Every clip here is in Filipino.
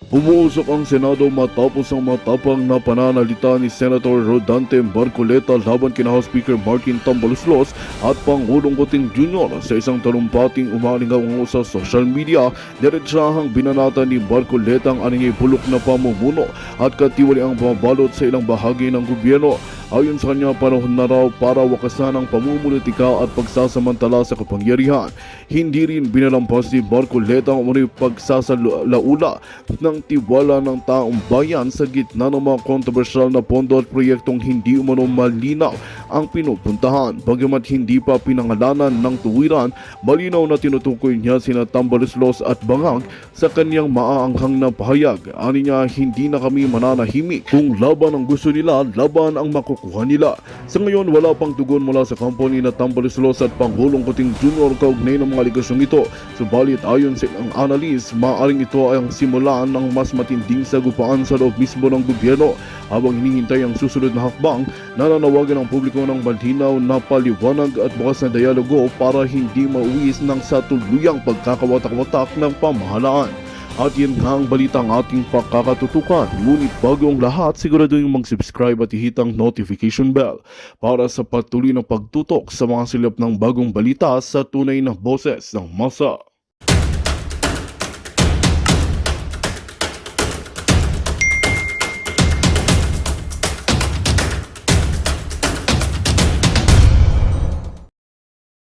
Umuusok ang Senado matapos ang matapang na pananalita ni Senator Rodante Marcoleta laban kina House Speaker Martin Tambaloslos at Pangulong Kuting Jr. Sa isang talumpating umalingaw sa social media, diretsahang binanata ni Marcoleta ang aningay bulok na pamumuno at katiwali ang babalot sa ilang bahagi ng gobyerno. Ayon sa kanya, panahon na raw para wakasan ang pamumulitika at pagsasamantala sa kapangyarihan. Hindi rin binalampas ni Marcoleta ang umano'y pagsasalaula ng tiwala ng taong bayan sa gitna ng mga kontrobersyal na pondo at proyektong hindi umano malinaw ang pinupuntahan. Bagamat hindi pa pinangalanan ng tuwiran, malinaw na tinutukoy niya sina Tambaloslos at Bangag sa kanyang maaanghang na pahayag. Ani niya, hindi na kami mananahimik. Kung laban ang gusto nila, laban ang makukuha nila. Sa ngayon, wala pang tugon mula sa kampo ni Tambaloslos at Pangulong Kuting Jr. kaugnay ng mga aligasyong ito. Subalit ayon sa ilang analis, maaaring ito ay ang simulan ng mas matinding sagupaan sa loob mismo ng gobyerno. Habang hinihintay ang susunod na hakbang, nananawagan ang publiko ng malinaw na paliwanag at bukas na dialogo para hindi mauwis ng sa tuluyang pagkakawatak-watak ng pamahalaan. At yan nga ang balitang ating pakakatutukan. Ngunit bago ang lahat, siguraduhin mag-subscribe at ihitang notification bell para sa patuloy na pagtutok sa mga silap ng bagong balita sa tunay na boses ng masa.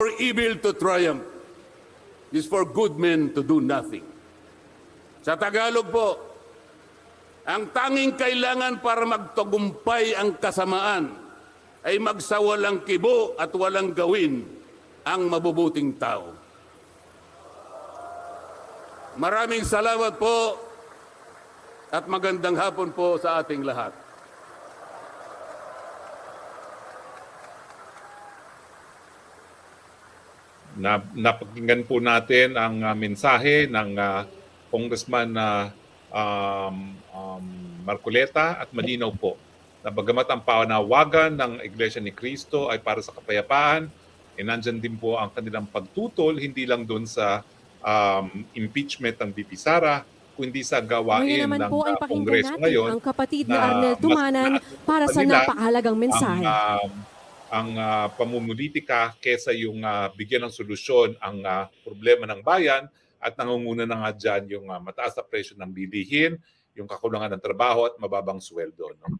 For evil to triumph is for good men to do nothing. Sa Tagalog po, ang tanging kailangan para magtagumpay ang kasamaan ay magsawalang kibo at walang gawin ang mabubuting tao. Maraming salamat po at magandang hapon po sa ating lahat. Napakinggan po natin ang mensahe ng Congressman Marcoleta at malinaw po na bagamat ang panawagan ng Iglesia ni Cristo ay para sa kapayapaan, nandyan din po ang kanilang pagtutol hindi lang doon sa impeachment ng VP Sara, kundi sa gawain ng Kongreso ngayon. Ang kapatid na Arnel Tumanan para sa napakahalagang mensahe. Ang pamumulitika kesa yung bigyan ng solusyon ang problema ng bayan at nangunguna na nga dyan yung mataas na presyo ng bilihin, yung kakulangan ng trabaho at mababang sweldo. No?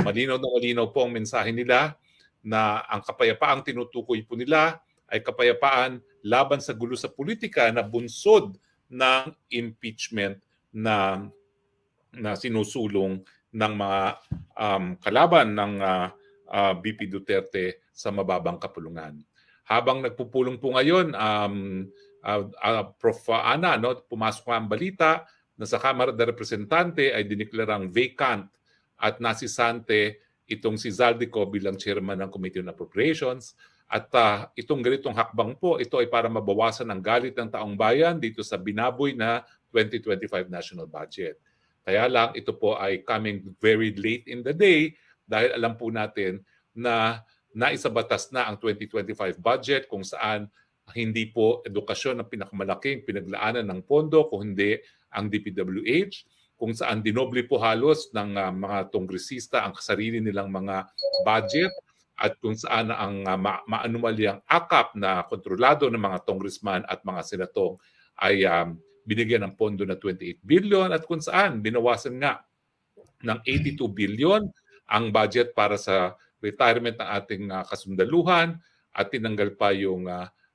Malinaw po ang mensahe nila na ang kapayapaang tinutukoy po nila ay kapayapaan laban sa gulo sa politika na bunsod ng impeachment na sinusulong ng mga kalaban ng VP Duterte sa mababang kapulungan. Habang nagpupulong po ngayon, Prof. Ana, pumasok ang balita na sa Kamara de Representante ay diniklarang vacant at nasisante itong si Zaldico bilang chairman ng Committee on Appropriations. At itong ganitong hakbang po, ito ay para mabawasan ang galit ng taong bayan dito sa binaboy na 2025 national budget. Kaya lang, ito po ay coming very late in the day dahil alam po natin na naisabatas na ang 2025 budget kung saan hindi po edukasyon ang pinakamalaking pinaglaanan ng pondo, kung hindi ang DPWH, kung saan dinoble po halos ng mga kongresista ang sarili nilang mga budget at kung saan ang maanumalyang akap na kontrolado ng mga congressman at mga senatong ay binigyan ng pondo na 28 billion at kung saan binawasan nga ng 82 billion ang budget para sa retirement ng ating kasundaluhan at tinanggal pa yung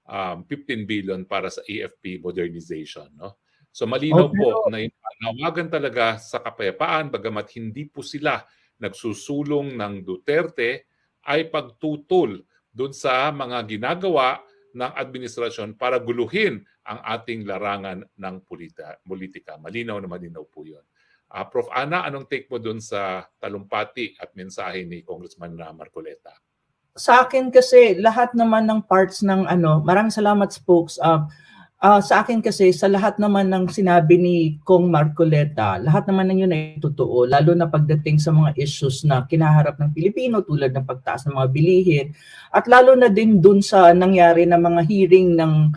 15 billion para sa AFP modernization. No? So malinaw po na inawagan talaga sa kapayapaan bagamat hindi po sila nagsusulong ng Duterte ay pagtutol doon sa mga ginagawa ng administrasyon para guluhin ang ating larangan ng politika. Malinaw na malinaw po yun. Prof. Ana, anong take mo doon sa talumpati at mensahe ni Congressman Marcoleta? Sa akin kasi lahat naman ng parts ng maraming salamat spokes. Sa akin kasi sa lahat naman ng sinabi ni Kong Marcoleta, lahat naman ng yun ay totoo, lalo na pagdating sa mga issues na kinaharap ng Pilipino tulad ng pagtaas ng mga bilihin at lalo na din dun sa nangyari na mga hearing ng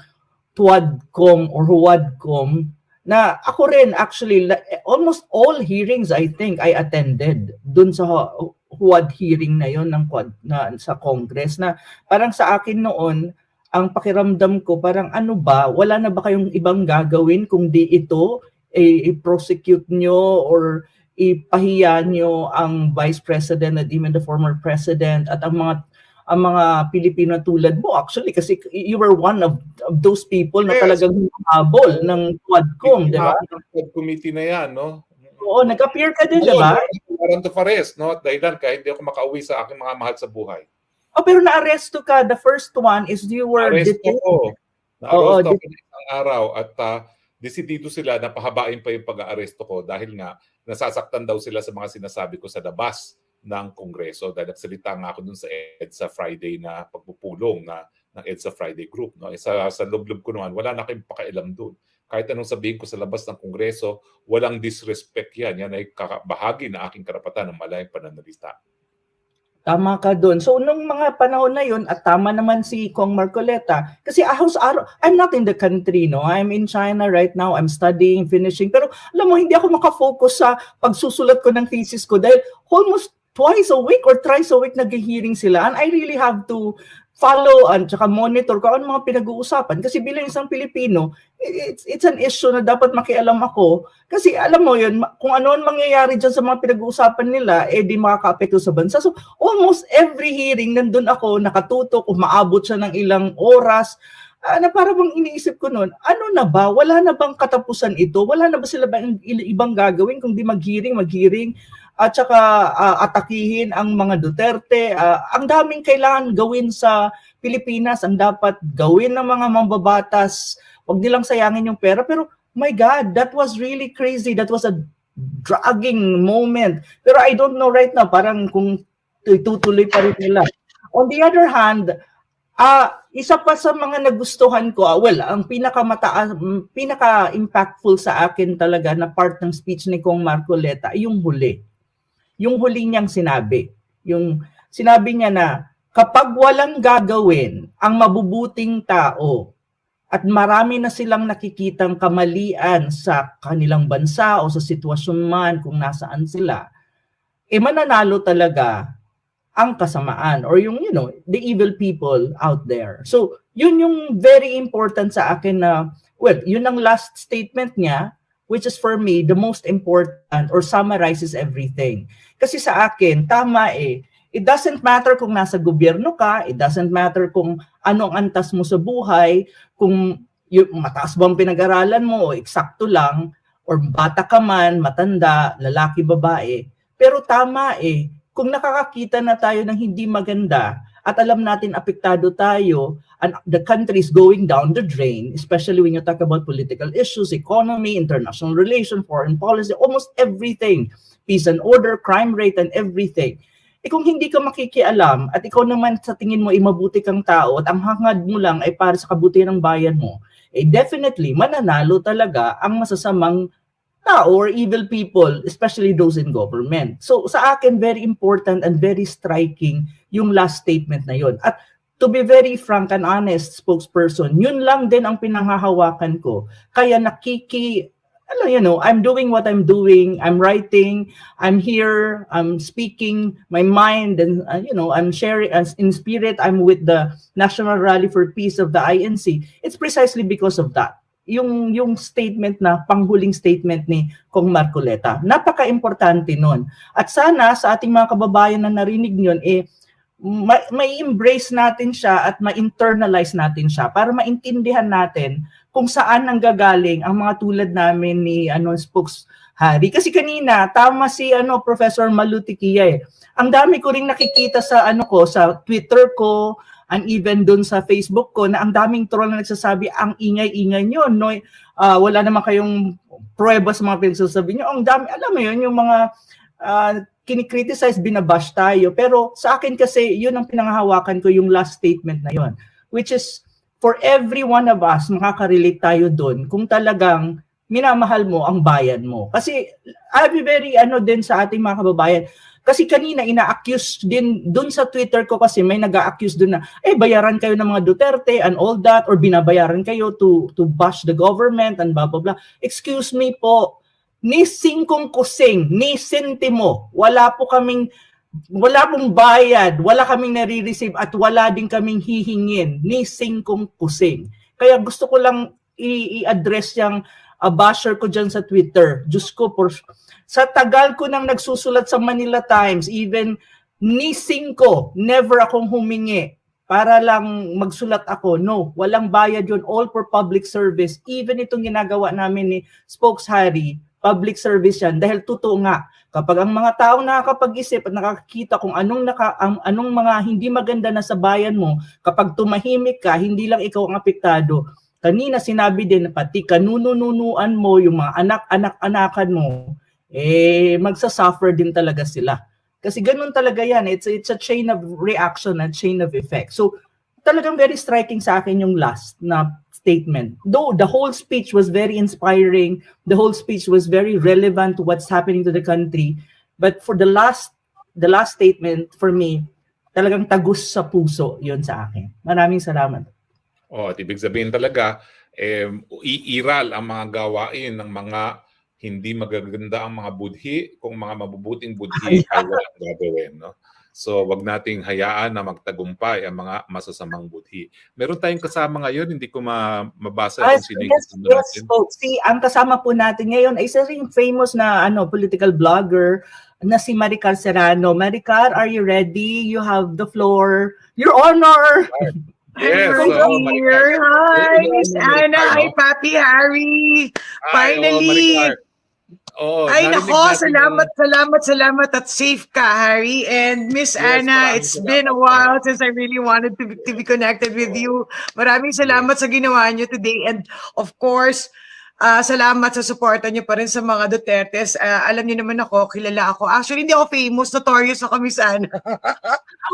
TWADCOM or HUADCOM na ako rin actually almost all hearings I think I attended dun sa Huwad hearing na yon ng Quad na sa Congress, na parang sa akin noon ang pakiramdam ko parang ano ba, wala na ba kayong ibang gagawin kung di ito i-prosecute nyo or ipahiya nyo ang Vice President at even the former President at ang mga Pilipino tulad mo, actually, kasi you were one of those people na talagang habol ng Quadcom, di ba? Quad committee na yan, no? Oo, nag-appear ka din, di ba? Warrant of arrest, no? Dahilan kahit hindi ako makauwi sa aking mga mahal sa buhay. Oh, pero na-arresto ka. The first one is you were detained. Na-arresto ako ng isang araw at desidido sila na pahabain pa yung pag-aaresto ko dahil nga nasasaktan daw sila sa mga sinasabi ko sa labas ng Kongreso dahil nagsalita nga ako dun sa EDSA Friday na pagpupulong ng EDSA Friday group. No? Sa loob-loob ko naman, wala na kayong pakialam dun. Kahit anong sabihin ko sa labas ng Kongreso, walang disrespect yan. Yan ay bahagi na aking karapatan ng malayang pananalita. Tama ka doon. So, nung mga panahon na yun, at tama naman si Kong Marcoleta, kasi I'm not in the country, no? I'm in China right now. I'm studying, finishing. Pero alam mo, hindi ako makafocus sa pagsusulat ko ng thesis ko dahil almost twice a week or thrice a week nag-hearing sila. And I really have to follow and tsaka monitor kung ano mga pinag-uusapan. Kasi bilang isang Pilipino, it's an issue na dapat makialam ako. Kasi alam mo yun, kung ano ang mangyayari dyan sa mga pinag-uusapan nila, di makaka-apekto sa bansa. So almost every hearing, nandun ako, nakatutok, umaabot siya ng ilang oras, na para bang iniisip ko noon, ano na ba? Wala na bang katapusan ito? Wala na ba sila ibang gagawin kung di mag-hearing, at saka atakihin ang mga Duterte? Ang daming kailangan gawin sa Pilipinas, ang dapat gawin ng mga mambabatas. Huwag nilang sayangin yung pera. Pero my God, that was really crazy. That was a dragging moment. Pero I don't know right now, parang kung itutuloy pa rin nila. On the other hand, isa pa sa mga nagustuhan ko, ang pinaka-impactful sa akin talaga na part ng speech ni Kong Marcoleta ay yung huli. Yung huli niyang sinabi. Yung sinabi niya na kapag walang gagawin ang mabubuting tao at marami na silang nakikitang kamalian sa kanilang bansa o sa sitwasyon man kung nasaan sila, mananalo talaga ang kasamaan or yung, the evil people out there. So, yun yung very important sa akin na, yun ang last statement niya, which is for me the most important or summarizes everything. Kasi sa akin, tama it doesn't matter kung nasa gobyerno ka, it doesn't matter kung ano ang antas mo sa buhay, kung mataas bang pinag-aralan mo o eksakto lang, or bata ka man, matanda, lalaki, babae. Pero tama kung nakakakita na tayo ng hindi maganda at alam natin apektado tayo and the country is going down the drain, especially when you talk about political issues, economy, international relations, foreign policy, almost everything, peace and order, crime rate, and everything. Kung hindi ka makikialam at ikaw naman sa tingin mo mabuti kang tao at ang hangad mo lang ay para sa kabutihan ng bayan mo, definitely mananalo talaga ang masasamang tao or evil people, especially those in government. So sa akin, very important and very striking yung last statement na yun. At to be very frank and honest, spokesperson, yun lang din ang pinanghahawakan ko. Kaya I'm doing what I'm doing, I'm writing, I'm here, I'm speaking my mind, and I'm sharing in spirit, I'm with the National Rally for Peace of the INC. It's precisely because of that. Yung statement na panghuling statement ni Kong Marcoleta. Napaka-importante nun. At sana sa ating mga kababayan na narinig yun, may embrace natin siya at ma-internalize natin siya para maintindihan natin kung saan nanggagaling ang mga tulad namin ni Spokes Harry. Kasi kanina, tama si Professor Malutikia Ang dami ko ring nakikita sa sa Twitter ko, and even dun sa Facebook ko, na ang daming troll na nagsasabi, ang ingay-ingay nyo, no? Wala naman kayong pruweba sa mga pinagsasabi nyo. Ang dami, alam mo yun, yung mga kinikriticize, binabash tayo. Pero sa akin kasi, yun ang pinanghahawakan ko, yung last statement na yun. Which is, for every one of us, makaka-relate tayo dun kung talagang minamahal mo ang bayan mo. Kasi, I'll be very din sa ating mga kababayan, Kasi kanina ina-accuse din dun sa Twitter ko kasi may nag-a-accuse dun na bayaran kayo ng mga Duterte and all that or binabayaran kayo to bash the government and blah blah blah. Excuse me po. Ni singkong kusing, ni sentimo, wala pong bayad, wala kaming nare-receive at wala din kaming hihingin ni singkong kusing. Kaya gusto ko lang i-address yung basher ko dyan sa Twitter. Diyos ko, sa tagal ko nang nagsusulat sa Manila Times, even ni singko, never akong humingi para lang magsulat ako. No, walang bayad yun, all for public service. Even itong ginagawa namin ni Spokes Harry, public service yan. Dahil totoo nga, kapag ang mga tao nakakapag-isip at nakakita kung anong mga hindi maganda na sa bayan mo, kapag tumahimik ka, hindi lang ikaw ang apektado. Kanina sinabi din na pati kanununuan mo, yung mga anak-anakan mo, magsasuffer din talaga sila. Kasi ganun talaga yan. It's a chain of reaction and chain of effect. So, talagang very striking sa akin yung last na statement. Though the whole speech was very inspiring, the whole speech was very relevant to what's happening to the country, but for the last statement, for me, talagang tagus sa puso yun sa akin. Maraming salamat. At ibig sabihin talaga, iiral ang mga gawain ng mga hindi magaganda ang mga budhi kung mga mabubuting budhi ay walang gagawin. No? So wag nating hayaan na magtagumpay ang mga masasamang budhi. Meron tayong kasama ngayon, hindi ko mabasa kung sino yung natin. Folks. See, ang kasama po natin ngayon ay isa ring famous na political blogger na si Maricar Serrano. Maricar, are you ready? You have the floor. Your honor! Yes, I'm here. Hi, Miss Anna. Hi, Papi Harry. Finally. Ay, nako, salamat at safe ka, Harry. And Miss Anna, it's been a while since I really wanted to be connected with you. Maraming salamat sa ginawa niyo today. And of course, salamat sa suporta niyo pa rin sa mga Dutertes. Alam niyo naman ako, kilala ako. Actually, hindi ako famous, notorious ako, Miss Anna.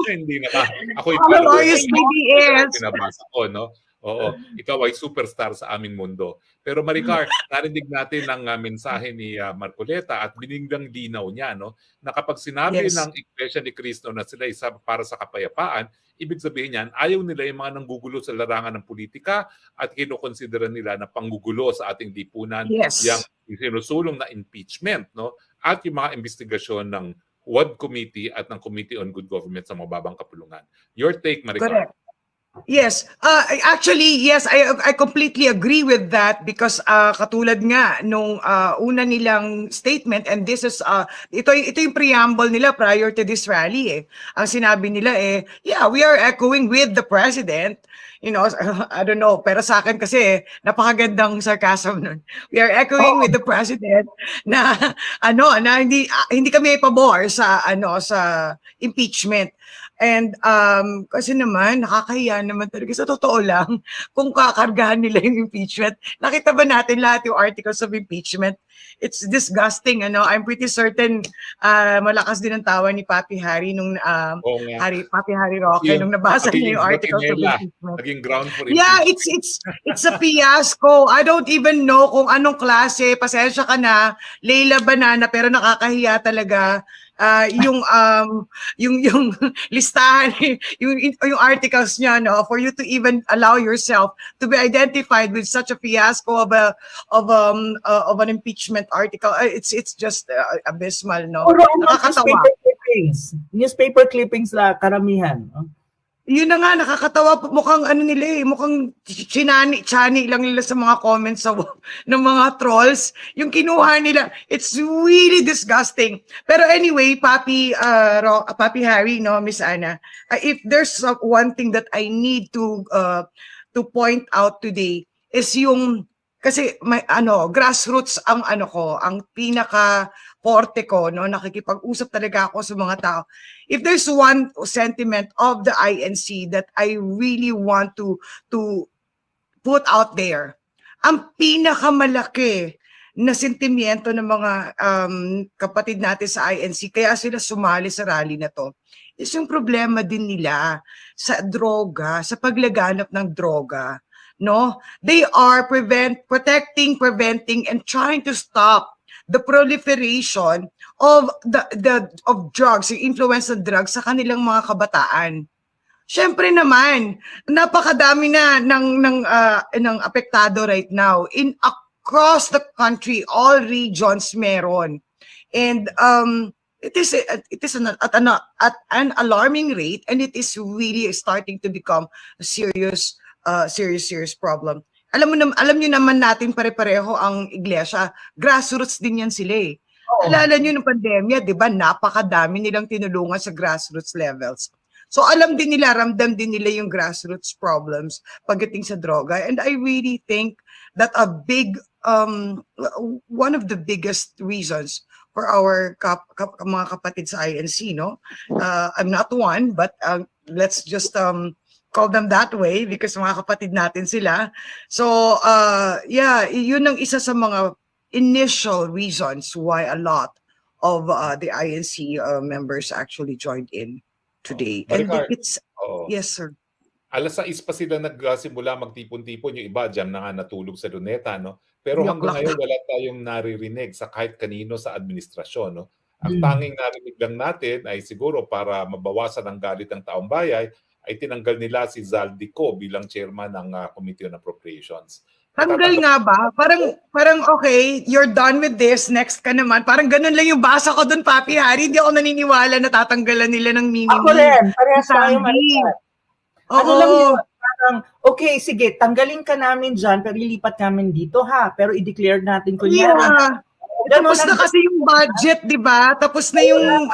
Hindi naman. Ako notorious PDS. Pinabasa ko, no? Oo, ikaw ay superstar sa aming mundo. Pero Maricar, narinig natin ang mensahe ni Marcoleta at biniglang linaw niya, no, na kapag sinabi ng Iglesia ni Cristo na sila isa para sa kapayapaan, ibig sabihin niyan, ayaw nila yung mga nanggugulo sa larangan ng politika at kinukonsidera nila na panggugulo sa ating lipunan yung sinusulong na impeachment, no, at yung mga investigasyon ng WAD Committee at ng Committee on Good Government sa mababang kapulungan. Your take, Maricar? Correct. Yes, actually, yes, I completely agree with that because katulad nga nung una nilang statement, and this is ito yung preamble nila prior to this rally. Ang sinabi nila yeah, we are echoing with the president. You know, I don't know, pero sa akin kasi napakagandang sarcasm nun. We are echoing with the president na na hindi kami pabor sa sa impeachment. And kasi naman, nakakahiya naman talaga. Sa totoo lang, kung kakargahan nila yung impeachment, nakita ba natin lahat yung articles of impeachment? It's disgusting. I'm pretty certain malakas din ang tawa ni Papi Harry nung Papi Harry Roque nung nabasa niya yung articles of impeachment. Naging ground for impeachment. Yeah, it's a fiasco. I don't even know kung anong klase. Pasensya ka na, Leila Banana, pero nakakahiya talaga. Yung listahan, yung articles niya, no, for you to even allow yourself to be identified with such a fiasco of an impeachment article, it's just abysmal, no. Nakakatawa. Newspaper clippings la karamihan. Yun na nga, nakakatawa. Mukhang mukhang chani lang nila sa mga comments ng mga trolls. Yung kinuha nila, it's really disgusting. Pero anyway, Papi Harry, no, Miss Anna, if there's one thing that I need to point out today is yung, kasi may grassroots ang ang pinaka forte ko, no, nakikipag-usap talaga ako sa mga tao. If there's one sentiment of the INC that I really want to put out there, ang pinakamalaki na sentimiento ng mga kapatid natin sa INC, kaya sila sumali sa rally na to, is yung problema din nila sa droga, sa paglaganap ng droga. No, they are preventing and trying to stop the proliferation of of drugs, yung influence ng drugs sa kanilang mga kabataan. Siyempre naman, napakadami na ng apektado right now. Across the country, all regions meron. And it is at an alarming rate, and it is really starting to become a serious problem. Alam niyo naman natin pare-pareho ang iglesia, grassroots din yan sila eh. Alala niyo ng pandemya, 'di ba? Napakadami nilang tinulungan sa grassroots levels. So alam din nila, ramdam din nila yung grassroots problems pagdating sa droga. And I really think that one of the biggest reasons for our mga kapatid sa INC, no? I'm not one, but let's just call them that way because mga kapatid natin sila. So yeah, yun ang isa sa mga initial reasons why a lot of the INC members actually joined in today. And Maricar, it's yes, sir. Alas 6 pa sila nagsimula magtipon-tipon, yung iba dyan na nga natulog sa luneta, no? Pero hanggang ngayon wala tayong naririnig sa kahit kanino sa administrasyon, no? Ang tanging narinig lang natin ay siguro para mabawasan ang galit ng taong bayan ay tinanggal nila si Zaldico bilang chairman ng Committee on Appropriations. Tanggal nga ba? Parang okay, you're done with this, next ka naman. Parang ganun lang yung basa ko dun, Papi Harry. Hindi ako naniniwala na tatanggalan nila ng mini. Ako rin, parehas tayo, Maricar. Ano lang yun, parang, okay, sige, tanggalin ka namin dyan, pero ilipat namin dito ha. Pero i-declare natin kunyari. Yeah. Tapos na kasi yung budget, di ba? Tapos na yung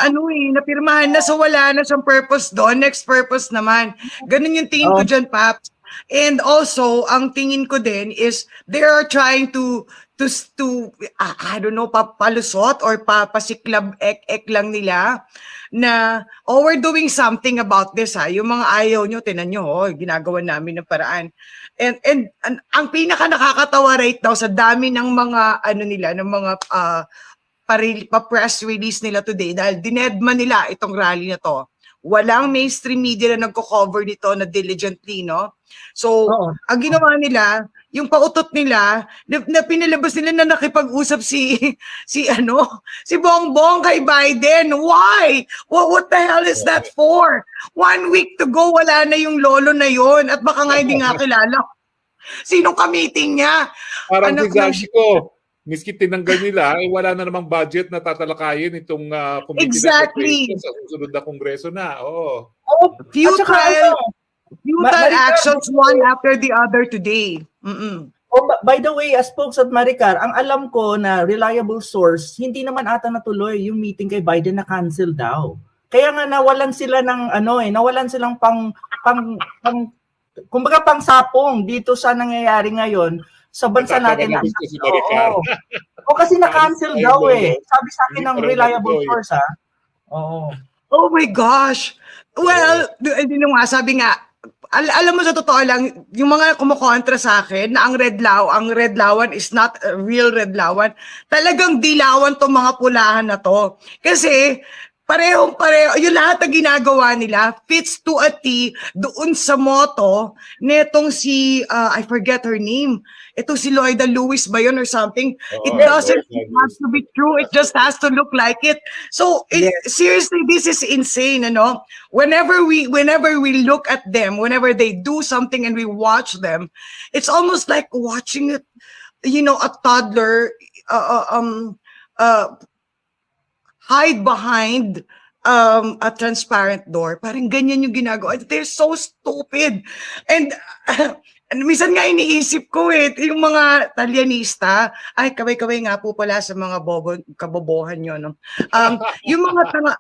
napirmahan na, so wala na siyang purpose doon. Next purpose naman. Ganun yung tingin ko dyan, Paps. And also, ang tingin ko din is they are trying to I don't know, palusot or pasiklab ek lang nila na, we're doing something about this ha. Yung mga ayaw nyo, tinan nyo, ginagawa namin ng paraan. And ang pinaka nakakatawa right now sa dami ng mga ng mga pa-press release nila today dahil dinedma nila itong rally na to. Walang mainstream media na nagko-cover nito na diligently, no? So, ang ginawa nila, yung pautot nila, na pinalabas nila na nakipag-usap si Bongbong kay Biden. Why? What the hell is that for? 1 week to go, wala na yung lolo na yon at baka nga hindi nga kilala. Sinong ka-meeting niya? Parang si ko. Miski tinanggal nila, ay wala na namang budget na tatalakayin itong committee exactly. sa susunod na kongreso na. Oo. Futile actions one after the other today. By the way, as folks at Maricar, ang alam ko na reliable source, hindi naman ata natuloy yung meeting kay Biden na cancel daw. Kaya nga nawalan sila ng nawalan silang kumbaga pang sapong dito sa nangyayari ngayon sa bansa natin. Kasi na-cancel daw eh. Sabi sa akin ng reliable source ha. Oh my gosh. Well, sabi nga, alam mo sa totoo lang, yung mga kumukontra sa akin na ang redlawan is not a real redlawan. Talagang dilawan tong mga pulahan na to. Kasi parehong-pareho, yung lahat na ginagawa nila fits to a T doon sa motto netong si, I forget her name, ito si Loida Lewis ba yun or something? It doesn't have to be true, it just has to look like it. So, seriously, this is insane, ano? Whenever we look at them, whenever they do something and we watch them, it's almost like watching, a toddler, hide behind a transparent door. Parang ganyan yung ginagawa. They're so stupid. And minsan nga iniisip ko yung mga Talyanista, ay kaway-kaway nga po pala sa mga kabobohan nyo. No? Yung mga tanga...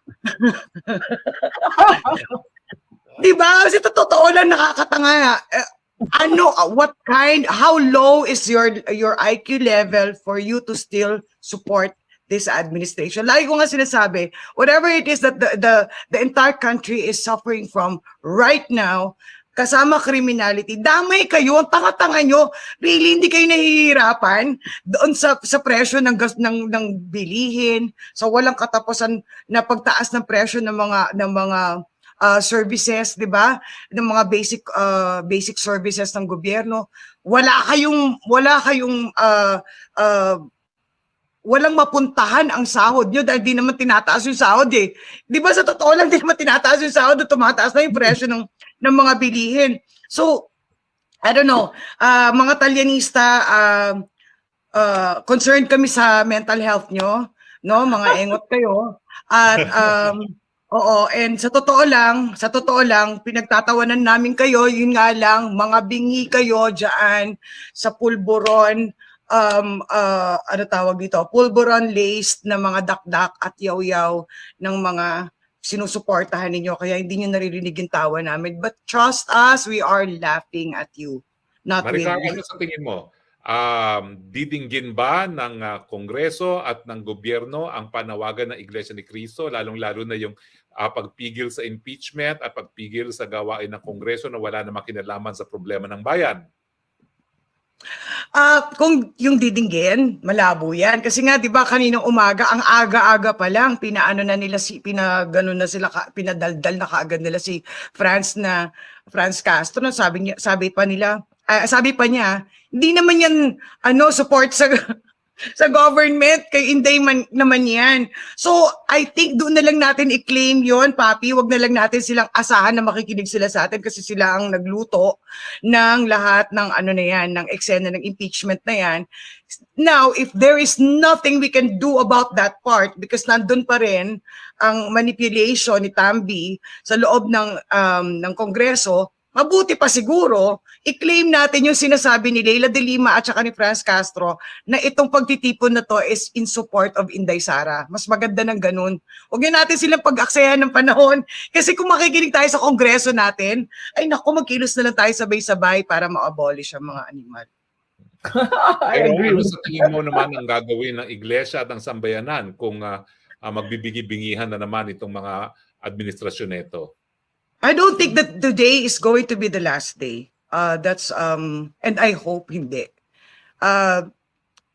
diba? Kasi totoo lang nakakatanga. How low is your IQ level for you to still support this administration? Lagi ko nga sinasabi, whatever it is that the entire country is suffering from right now, kasama criminality, damay kayo, ang tanga-tanga nyo, really hindi kayo nahihirapan doon sa presyo ng bilihin, sa walang katapusan na pagtaas ng presyo ng mga services, 'di ba? Ng mga basic services ng gobyerno. Wala kayong walang mapuntahan ang sahod nyo dahil di naman tinataas yung sahod eh. Di ba sa totoo lang, di naman tinataas yung sahod at tumataas na yung presyo ng mga bilihin. So, I don't know, mga Talyanista, concerned kami sa mental health nyo, no? Mga engot kayo. At oo, and sa totoo lang, pinagtatawanan namin kayo, yun nga lang, mga bingi kayo diyan sa pulburon, ano tawag dito, pulburon laced na mga dakdak at yaw-yaw ng mga sinusuportahan ninyo, kaya hindi nyo naririnig yung tawa namin. But trust us, we are laughing at you. Not Maricar, with you. ano sa tingin mo? Didinggin ba ng Kongreso at ng gobyerno ang panawagan ng Iglesia ni Cristo, lalong-lalo na yung pagpigil sa impeachment at pagpigil sa gawain ng Kongreso na wala namang kinalaman sa problema ng bayan? Kung yung didinggin, malabo yan. Kasi nga, di ba, kaninang umaga, ang aga-aga pa lang, pinagano na sila, pinadaldal na kaagad nila si Franz Castro. Sabi pa niya, hindi naman yan, support sa government, kay Inday naman yan. So, I think doon na lang natin i-claim yon, Papi. Wag na lang natin silang asahan na makikinig sila sa atin kasi sila ang nagluto ng lahat ng ng eksena ng impeachment na yan. Now, if there is nothing we can do about that part because nandun pa rin ang manipulation ni Tambi sa loob ng Kongreso, mabuti pa siguro, i-claim natin yung sinasabi ni Leila de Lima at saka ni Franz Castro na itong pagtitipon na to is in support of Inday Sara. Mas maganda ng ganun. Huwag na natin silang pag-aksayahan ng panahon kasi kung makikinig tayo sa Kongreso natin, ay naku, magkilos na lang tayo sabay-sabay para ma-abolish ang mga animal. Pero ano sa tingin mo naman ang gagawin ng Iglesia at ng Sambayanan kung magbibigi-bingihan na naman itong mga administrasyon nito? I don't think that today is going to be the last day. And I hope hindi.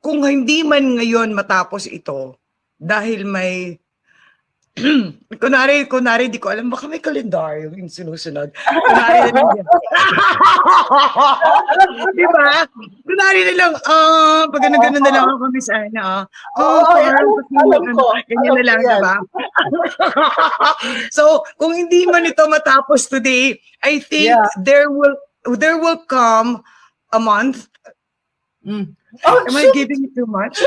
Kung hindi man ngayon matapos ito, dahil may kunwari, di ko alam, baka may kalendaryo yung sinusunod. Kunwari na lang yan. Diba? Kunwari na lang, pag gano'n na lang ako, Miss Ana. Ganyan na lang, diba? So, kung hindi man ito matapos today, I think there will come a month. Am I giving it too much?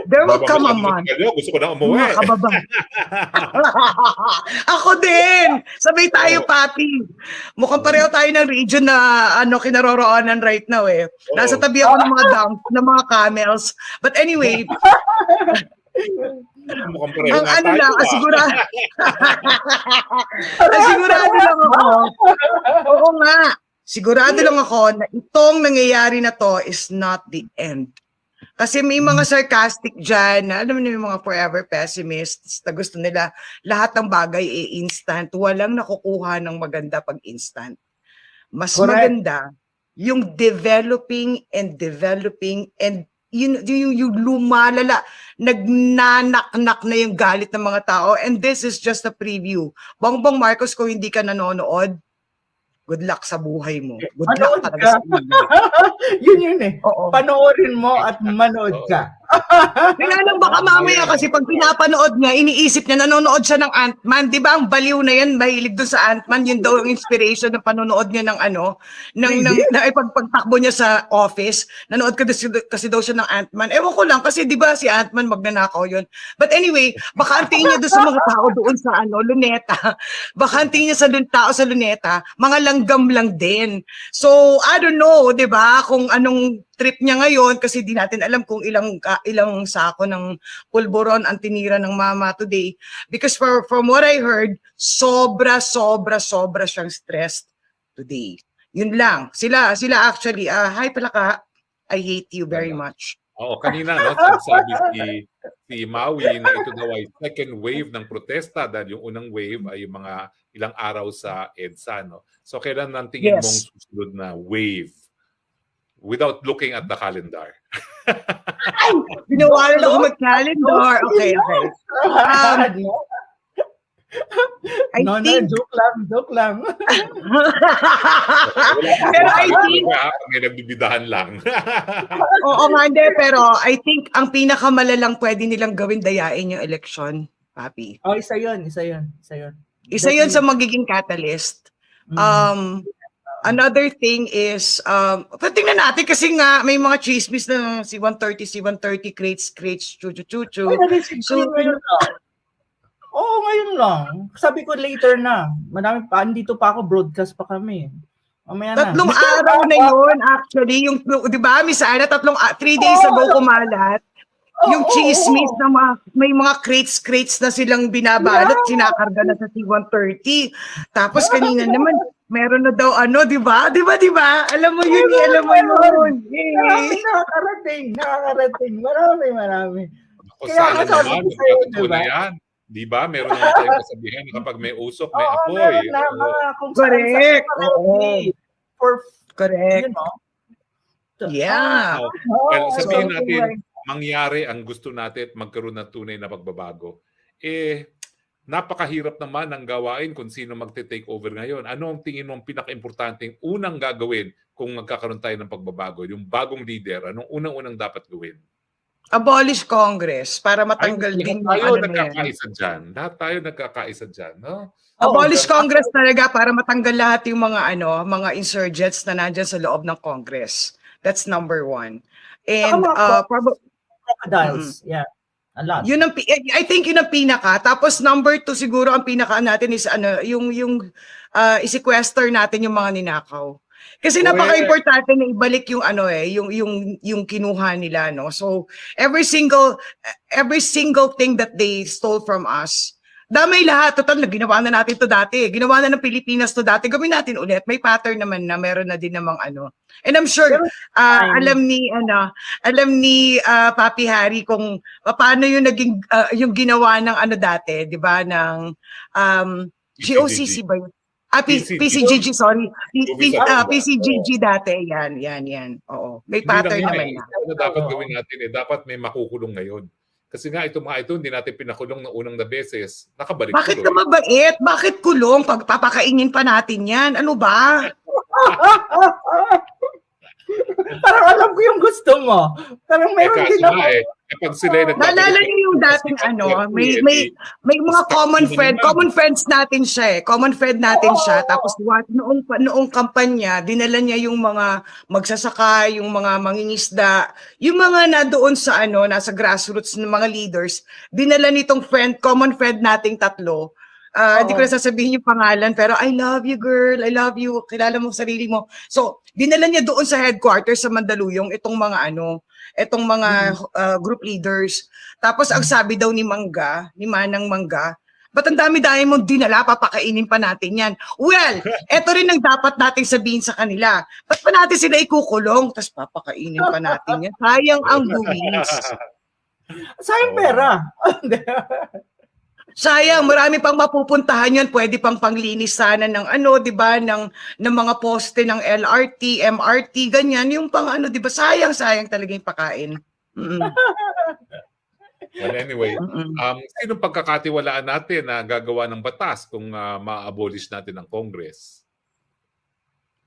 There will come a month. Gusto ko na umuwi. Mga kababa. Ako din. Sabay tayo, Papi. Mukhang pareho tayo ng region na kinaroroonan right now eh. Nasa tabi ako ng mga ng mga camels. But anyway, ang lang, sigurado lang ako. Oo nga. Sigurado lang ako na itong nangyayari na to is not the end. Kasi may mga sarcastic dyan, na alam mo na yung mga forever pessimists na gusto nila lahat ng bagay instant. Walang nakukuha ng maganda pag instant. Mas maganda yung developing and yung lumalala, nagnanaknak na yung galit ng mga tao. And this is just a preview. Bongbong Marcos, kung hindi ka nanonood, good luck sa buhay mo. Good luck talaga sa buhay mo. Yun eh. Oo. Panoorin mo at manood ka. Kaya lang baka mamaya kasi pag pinapanood niya, iniisip niya, nanonood siya ng Ant-Man. Di ba ang baliw na yan, mahilig doon sa Ant-Man, yun daw ang inspiration ng panonood niya ng pagtakbo niya sa office. Nanood kasi daw siya ng Ant-Man. Ewan ko lang, kasi di ba si Ant-Man magnanakaw yun. But anyway, baka antingin niya doon sa mga tao doon sa Luneta. Baka antingin niya sa tao sa Luneta, mga langgam lang din. So, I don't know, di ba, kung anong trip niya ngayon kasi di natin alam kung ilang sako ng pulburon ang tinira ng mama today because from what I heard sobra siyang stressed today. Yun lang. Sila actually hi Palaka, I hate you very much. Oo, kanina sabi si Maui na ito daw ay second wave ng protesta dahil yung unang wave ay yung mga ilang araw sa EDSA, no? So kailan nang tingin mong susunod na wave? Without looking at the calendar. Binawalan ako mag-calendar. Okay. I No, think, joke lang. pero I think, may nagbibidahan lang. oo nga, hindi, pero I think ang pinakamalalang pwede nilang gawin, dayain yung election, Papi. Oh, isa yun. Isa yun sa magiging catalyst. Another thing is, tingnan natin kasi nga may mga chismis na si 130 crates, chuchu. So, ngayon lang. Sabi ko later na. Marami pa, andito pa ako, broadcast pa kami. Mamaya na. 3 araw na yun, actually. Yung, di ba, Miss Ana, 3 days ago kumalat. Yung chismis na may mga crates na silang binabalot, sinakarga na sa C-130. Tapos kanina naman, meron na daw di ba? Alam mo yun, Nakakarating. Marami. O sana naman, magkatuto na yan. Di ba? Meron naman tayong kasabihan na kapag may usok, may apoy. Correct. Correct. Yeah. Well, sabihin natin, mangyari ang gusto natin at magkaroon ng tunay na pagbabago. Napakahirap naman ang gawain kung sino magte-take over ngayon. Ano ang tingin mong pinaka-importanteng unang gagawin kung magkakaroon tayo ng pagbabago? Yung bagong leader, anong unang-unang dapat gawin? Abolish Congress para matanggal din tayo nagkakaisa dyan. Lahat tayo nagkakaisa dyan. No? Abolish Congress talaga para matanggal lahat yung mga insurgents na nandyan sa loob ng Congress. That's number 1. And crocodiles. Yeah. A lot. I think yun ang pinaka. Tapos number 2 siguro ang pinaka natin is yung i-sequester natin yung mga ninakaw. Kasi napaka-importante na ibalik yung yung kinuha nila, no. So every single thing that they stole from us, damay lahat. Total, ginawa na natin to dati. Ginawa na ng Pilipinas to dati. Gawin natin ulit. May pattern naman na meron na din namang And I'm sure alam ni Papi Harry kung paano yung naging yung ginawa ng dati, 'di ba, ng GOCC ba yun? PCGG, sorry. PCGG dati, yan. Oo. May pattern naman na. Ano dapat gawin natin dapat may makukulong ngayon. Kasi nga itong mga ito, hindi natin pinakulong ng unang beses. Nakabalik. Bakit ka mabait? Bakit kulong? Pagpapakainin pa natin yan. Ano ba? Parang alam ko yung gusto mo. Parang meron din ako. Kapag sila naalala niyo yung dating may mga common friends natin siya Common friend natin siya. Tapos noong kampanya, dinala niya yung mga magsasaka, yung mga mangingisda, yung mga na doon sa nasa grassroots ng mga leaders, dinala nitong common friend nating 3. Hindi ko na sasabihin yung pangalan, pero I love you, girl. I love you. Kilala mo sarili mo. So, dinala niya doon sa headquarters sa Mandaluyong itong mga group leaders. Tapos ang sabi daw ni Manang Mangga, ba't ang dami-dami mong dinala, papakainin pa natin yan. Well, eto rin ang dapat nating sabihin sa kanila. Ba't pa natin sila ikukulong, tapos papakainin pa natin yan? Sayang ang buwis. Sayang pera. Sayang, marami pang mapupuntahan yan. Pwede pang panglinis sana ng di ba, ng mga poste ng LRT, MRT, ganyan. Yung pang di ba, sayang talaga yung pakain. Well, anyway, sinong pagkakatiwalaan natin na gagawa ng batas kung ma-abolish natin ang Congress?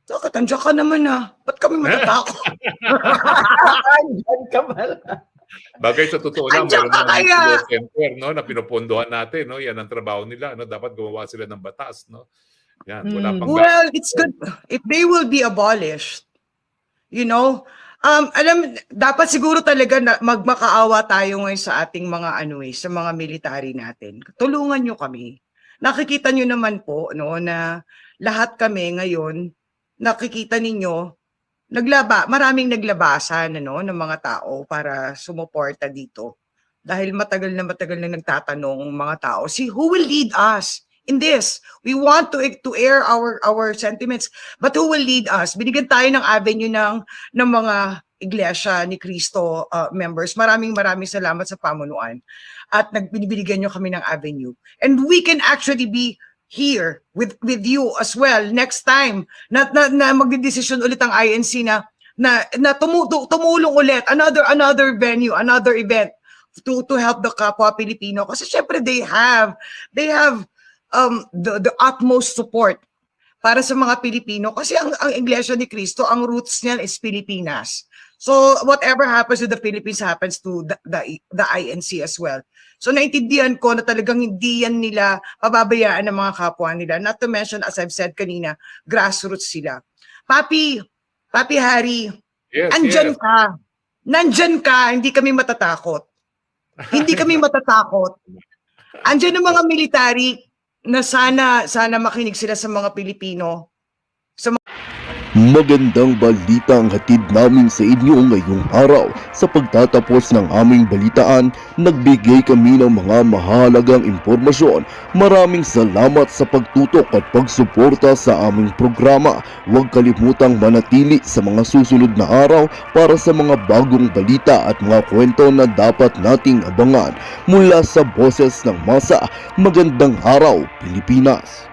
Katandya ka naman Ba't kami matatakot? Andyan ka pala. Bagay sa totoo lang, meron naman center, no, na pinupondohan natin, no? Yan ang trabaho nila, no? Dapat gumawa sila ng batas, no? Yan, wala pang well, it's good if they will be abolished. You know, dapat siguro talaga na magmakaawa tayo ngayon sa ating mga sa mga military natin. Tulungan nyo kami. Nakikita nyo naman po, no, na lahat kami ngayon, nakikita ninyo, maraming naglabasan ng mga tao para sumuporta dito. Dahil matagal na nagtatanong mga tao, who will lead us in this? We want to air our sentiments, but who will lead us? Binigyan tayo ng avenue ng mga Iglesia ni Cristo members. Maraming salamat sa pamunuan. At binibigyan nyo kami ng avenue. And we can actually be here with you as well next time na magdedesisyon ulit ang INC na tumulong ulit another venue, another event to help the kapwa Pilipino, kasi syempre they have the utmost support para sa mga Pilipino kasi ang Iglesia ni Cristo, ang roots niyan is Pilipinas. So whatever happens to the Philippines happens to the INC as well. So naintindihan ko na talagang hindi yan nila pababayaan ng mga kapwa nila. Not to mention, as I've said kanina, grassroots sila. Papi Harry, Yes, andyan yes. ka. Nandyan ka, hindi kami matatakot. Hindi kami matatakot. Andyan ang mga military na sana makinig sila sa mga Pilipino. Magandang balita ang hatid namin sa inyo ngayong araw. Sa pagtatapos ng aming balitaan, nagbigay kami ng mga mahalagang impormasyon. Maraming salamat sa pagtutok at pagsuporta sa aming programa. Huwag kalimutang manatili sa mga susunod na araw para sa mga bagong balita at mga kwento na dapat nating abangan. Mula sa Boses ng Masa, magandang araw Pilipinas!